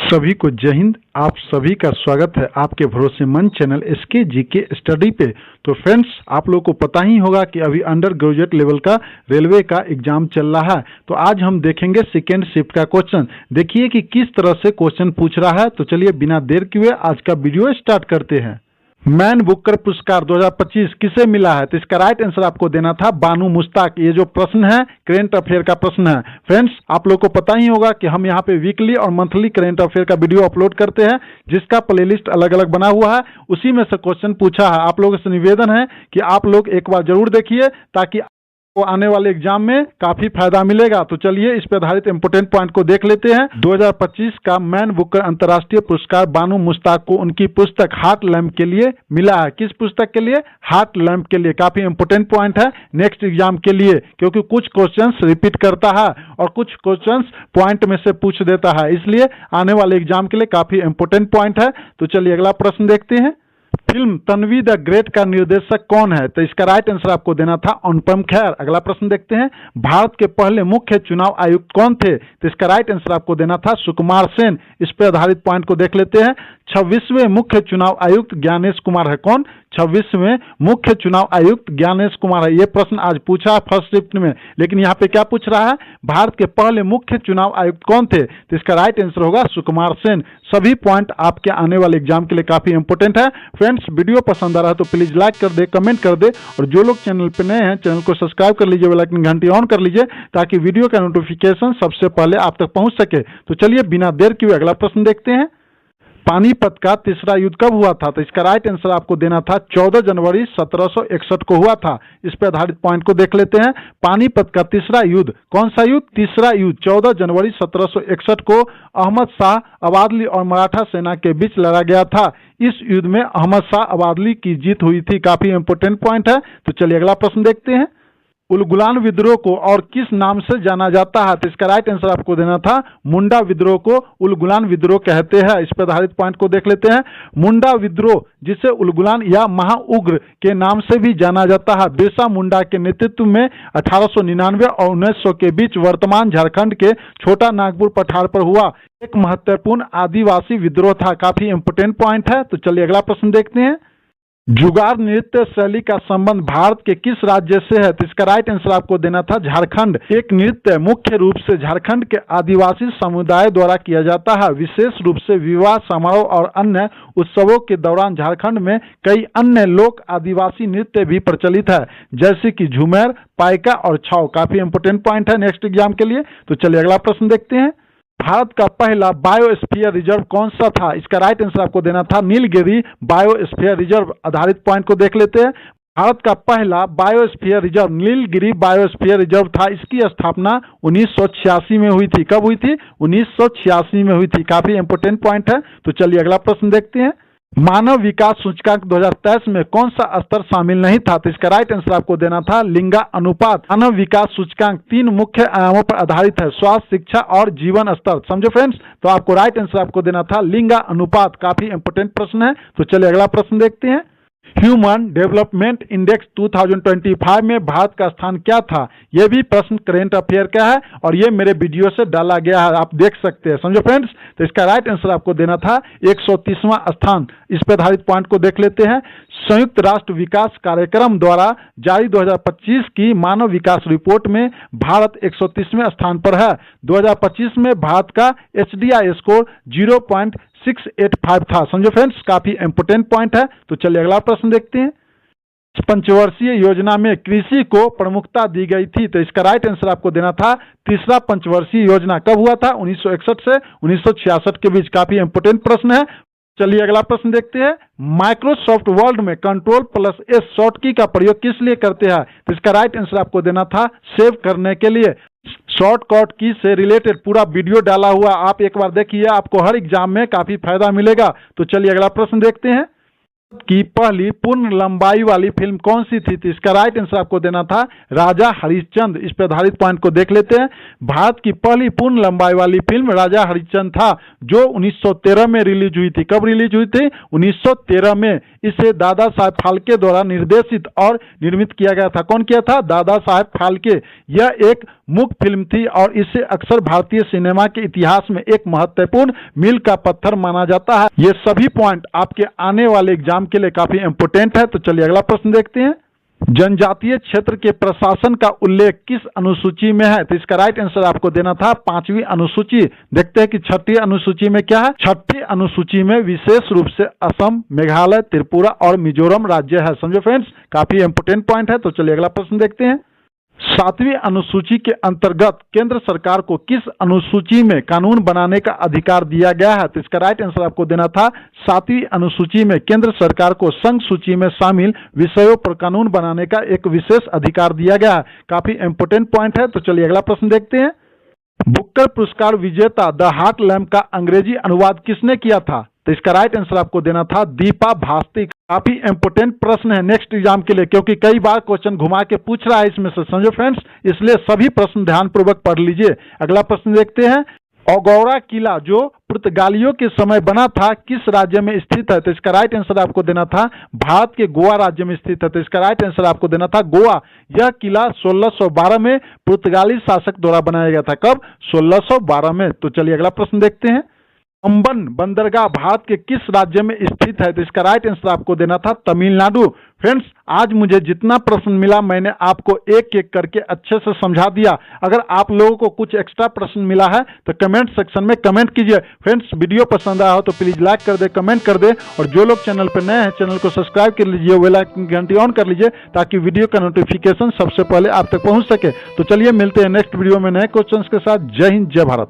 सभी को जय हिंद। आप सभी का स्वागत है आपके भरोसेमंद चैनल एसके जीके स्टडी पे। तो फ्रेंड्स, आप लोगों को पता ही होगा कि अभी अंडर ग्रेजुएट लेवल का रेलवे का एग्जाम चल रहा है। तो आज हम देखेंगे सेकेंड शिफ्ट का क्वेश्चन। देखिए कि किस तरह से क्वेश्चन पूछ रहा है। तो चलिए बिना देर किए आज का वीडियो स्टार्ट करते हैं। मैन बुकर पुरस्कार 2025 किसे मिला है? तो इसका राइट आंसर आपको देना था बानू मुश्ताक। ये जो प्रश्न है करेंट अफेयर का प्रश्न है। फ्रेंड्स, आप लोग को पता ही होगा कि हम यहाँ पे वीकली और मंथली करेंट अफेयर का वीडियो अपलोड करते हैं, जिसका प्लेलिस्ट अलग अलग बना हुआ है। उसी में से क्वेश्चन पूछा है। आप लोगों से निवेदन है कि आप लोग एक बार जरूर देखिए, ताकि को आने वाले एग्जाम में काफी फायदा मिलेगा। तो चलिए इस पर आधारित इंपोर्टेंट पॉइंट को देख लेते हैं। 2025 का मैन बुकर अंतर्राष्ट्रीय पुरस्कार बानू मुश्ताक को उनकी पुस्तक हार्ट लैम्प के लिए मिला है। किस पुस्तक के लिए? हार्ट लैम्प के लिए। काफी इंपोर्टेंट पॉइंट है नेक्स्ट एग्जाम के लिए, क्योंकि कुछ क्वेश्चंस रिपीट करता है और कुछ क्वेश्चंस पॉइंट में से पूछ देता है, इसलिए आने वाले एग्जाम के लिए काफी इंपोर्टेंट पॉइंट है। तो चलिए अगला प्रश्न देखते हैं। फिल्म तन्वी द ग्रेट का निर्देशक कौन है? तो इसका राइट आंसर आपको देना था अनुपम खेर। अगला प्रश्न देखते हैं। भारत के पहले मुख्य चुनाव आयुक्त कौन थे? तो इसका राइट आंसर आपको देना था सुकुमार सेन। इस पर आधारित पॉइंट को देख लेते हैं। 26वें मुख्य चुनाव आयुक्त ज्ञानेश कुमार है। कौन? 26वें मुख्य चुनाव आयुक्त ज्ञानेश कुमार है। यह प्रश्न आज पूछा फर्स्ट शिफ्ट में, लेकिन यहाँ पे क्या पूछ रहा है? भारत के पहले मुख्य चुनाव आयुक्त कौन थे? तो इसका राइट आंसर होगा सुकुमार सेन। सभी पॉइंट आपके आने वाले एग्जाम के लिए काफी इंपोर्टेंट है। फ्रेंड्स, वीडियो पसंद आ रहा है तो प्लीज लाइक कर दे, कमेंट कर दे, और जो लोग चैनल पे नए हैं चैनल को सब्सक्राइब कर लीजिए, बेल आइकन घंटी ऑन कर लीजिए, ताकि वीडियो का नोटिफिकेशन सबसे पहले आप तक पहुंच सके। तो चलिए बिना देर किए अगला प्रश्न देखते हैं। पानीपत का तीसरा युद्ध कब हुआ था? तो इसका राइट आंसर आपको देना था 14 जनवरी 1761 को हुआ था। इस पर आधारित पॉइंट को देख लेते हैं। पानीपत का तीसरा युद्ध, कौन सा युद्ध? तीसरा युद्ध 14 जनवरी 1761 को अहमद शाह अबादली और मराठा सेना के बीच लड़ा गया था। इस युद्ध में अहमद शाह अबादली की जीत हुई थी। काफी इंपोर्टेंट पॉइंट है। तो चलिए अगला प्रश्न देखते हैं। उलगुलान विद्रोह को और किस नाम से जाना जाता है? तो इसका राइट आंसर आपको देना था मुंडा विद्रोह को उलगुलान विद्रोह कहते हैं। इस पर आधारित पॉइंट को देख लेते हैं। मुंडा विद्रोह, जिसे उलगुलान या महाउग्र के नाम से भी जाना जाता है, बिरसा मुंडा के नेतृत्व में 1899 और 1900 के बीच वर्तमान झारखंड के छोटा नागपुर पठार पर हुआ एक महत्वपूर्ण आदिवासी विद्रोह था। काफी इंपोर्टेंट पॉइंट है। तो चलिए अगला प्रश्न देखते हैं। जुगार नृत्य शैली का संबंध भारत के किस राज्य से है? तो इसका राइट आंसर आपको देना था झारखंड। एक नृत्य मुख्य रूप से झारखंड के आदिवासी समुदाय द्वारा किया जाता है। विशेष रूप से विवाह समारोह और अन्य उत्सवों के दौरान झारखंड में कई अन्य लोक आदिवासी नृत्य भी प्रचलित है, जैसे कि झूमर, पाइका और छाव। काफी इंपोर्टेंट पॉइंट है नेक्स्ट एग्जाम के लिए। तो चलिए अगला प्रश्न देखते हैं। भारत का पहला बायोस्फीयर रिजर्व कौन सा था? इसका राइट आंसर आपको देना था नीलगिरी बायोस्फीयर रिजर्व। आधारित पॉइंट को देख लेते हैं। भारत का पहला biosphere reserve Nilgiri biosphere reserve था। इसकी स्थापना 1986 में हुई थी। कब हुई थी? 1986 में हुई थी। काफी इंपोर्टेंट पॉइंट है। तो चलिए अगला प्रश्न देखते हैं। मानव विकास सूचकांक 2023 में कौन सा स्तर शामिल नहीं था? तो इसका राइट आंसर आपको देना था लिंगा अनुपात। मानव विकास सूचकांक 3 मुख्य आयामों पर आधारित है, स्वास्थ्य, शिक्षा और जीवन स्तर। समझो फ्रेंड्स, तो आपको राइट आंसर आपको देना था लिंगा अनुपात। काफी इंपोर्टेंट प्रश्न है। तो चलिए अगला प्रश्न देखते हैं। ह्यूमन डेवलपमेंट इंडेक्स 2025 में भारत का स्थान क्या था? यह भी प्रश्न करेंट अफेयर का है और यह मेरे वीडियो से डाला गया है, आप देख सकते हैं। समझो फ्रेंड्स, तो इसका राइट आंसर आपको देना था 130वां स्थान। इस पर आधारित पॉइंट को देख लेते हैं। संयुक्त राष्ट्र विकास कार्यक्रम द्वारा जारी 2025 की मानव विकास रिपोर्ट में भारत 130वें स्थान पर है। 2025 में भारत का HDI स्कोर 0.685 था। समझो फ्रेंड्स, काफी इंपोर्टेंट पॉइंट है। तो चलिए अगला प्रश्न देखते हैं। पंचवर्षीय योजना में कृषि को प्रमुखता दी गई थी। तो इसका राइट आंसर आपको देना था तीसरा पंचवर्षीय योजना। कब हुआ था? 1961 से 1966 के बीच। काफी इंपोर्टेंट प्रश्न है। चलिए अगला प्रश्न देखते हैं। माइक्रोसॉफ्ट वर्ड में Ctrl+S शॉर्टकी का प्रयोग किस लिए करते हैं? तो इसका राइट आंसर आपको देना था सेव करने के लिए। शॉर्टकट की से रिलेटेड पूरा वीडियो डाला हुआ, आप एक बार देखिए, आपको हर एग्जाम में काफी फायदा मिलेगा। तो चलिए अगला प्रश्न देखते हैं। की पहली पूर्ण लंबाई वाली फिल्म कौन सी थी? तो इसका राइट आंसर आपको देना था राजा हरिश्चंद्र। इस पर आधारित पॉइंट को देख लेते हैं। भारत की पहली पूर्ण लंबाई वाली फिल्म राजा हरिश्चंद्र था, जो 1913 में रिलीज हुई थी। कब रिलीज हुई थी? 1913 में। इसे दादा साहेब फाल्के द्वारा निर्देशित और निर्मित किया गया था। कौन किया था? दादा साहेब फाल्के। यह एक मुख्य फिल्म थी और इसे अक्सर भारतीय सिनेमा के इतिहास में एक महत्वपूर्ण मील का पत्थर माना जाता है। ये सभी पॉइंट आपके आने वाले एग्जाम के लिए काफी इंपोर्टेंट है। तो चलिए अगला प्रश्न देखते हैं। जनजातीय क्षेत्र के प्रशासन का उल्लेख किस अनुसूची में है? तो इसका राइट आंसर आपको देना था 5वीं अनुसूची। देखते हैं कि 6ठी अनुसूची में क्या है। 6ठी अनुसूची में विशेष रूप से असम, मेघालय, त्रिपुरा और मिजोरम राज्य है। समझो फ्रेंड्स, काफी इंपोर्टेंट पॉइंट है। तो चलिए अगला प्रश्न देखते हैं। 7वीं अनुसूची के अंतर्गत केंद्र सरकार को किस अनुसूची में कानून बनाने का अधिकार दिया गया है? तो इसका राइट आंसर आपको देना था 7वीं अनुसूची में केंद्र सरकार को संघ सूची में शामिल विषयों पर कानून बनाने का एक विशेष अधिकार दिया गया है। काफी इंपोर्टेंट पॉइंट है। तो चलिए अगला प्रश्न देखते हैं। बुकर पुरस्कार विजेता द हार्ट लैम्प का अंग्रेजी अनुवाद किसने किया था? तो इसका राइट आंसर आपको देना था दीपा भारती। काफी इंपोर्टेंट प्रश्न है नेक्स्ट एग्जाम के लिए, क्योंकि कई बार क्वेश्चन घुमा के पूछ रहा है इसमें से। समझो फ्रेंड्स, इसलिए सभी प्रश्न ध्यानपूर्वक पढ़ लीजिए। अगला प्रश्न देखते हैं। अगौड़ा किला जो पुर्तगालियों के समय बना था किस राज्य में स्थित है? तो इसका राइट आंसर आपको देना था भारत के गोवा राज्य में स्थित है। तो इसका राइट आंसर आपको देना था गोवा। यह किला 1612 में पुर्तगाली शासक द्वारा बनाया गया था। कब? 1612 में। तो चलिए अगला प्रश्न देखते हैं। पंबन बंदरगाह भारत के किस राज्य में स्थित है? तो इसका राइट आंसर आपको देना था तमिलनाडु। फ्रेंड्स, आज मुझे जितना प्रश्न मिला मैंने आपको एक एक करके अच्छे से समझा दिया। अगर आप लोगों को कुछ एक्स्ट्रा प्रश्न मिला है तो कमेंट सेक्शन में कमेंट कीजिए। फ्रेंड्स, वीडियो पसंद आया हो तो प्लीज लाइक कर दे, कमेंट कर दे, और जो लोग चैनल पर नए हैं चैनल को सब्सक्राइब कर लीजिए, बेल आइकन की घंटी ऑन कर लीजिए, ताकि वीडियो का नोटिफिकेशन सबसे पहले आप तक पहुंच सके। तो चलिए मिलते हैं नेक्स्ट वीडियो में नए क्वेश्चंस के साथ। जय हिंद, जय भारत।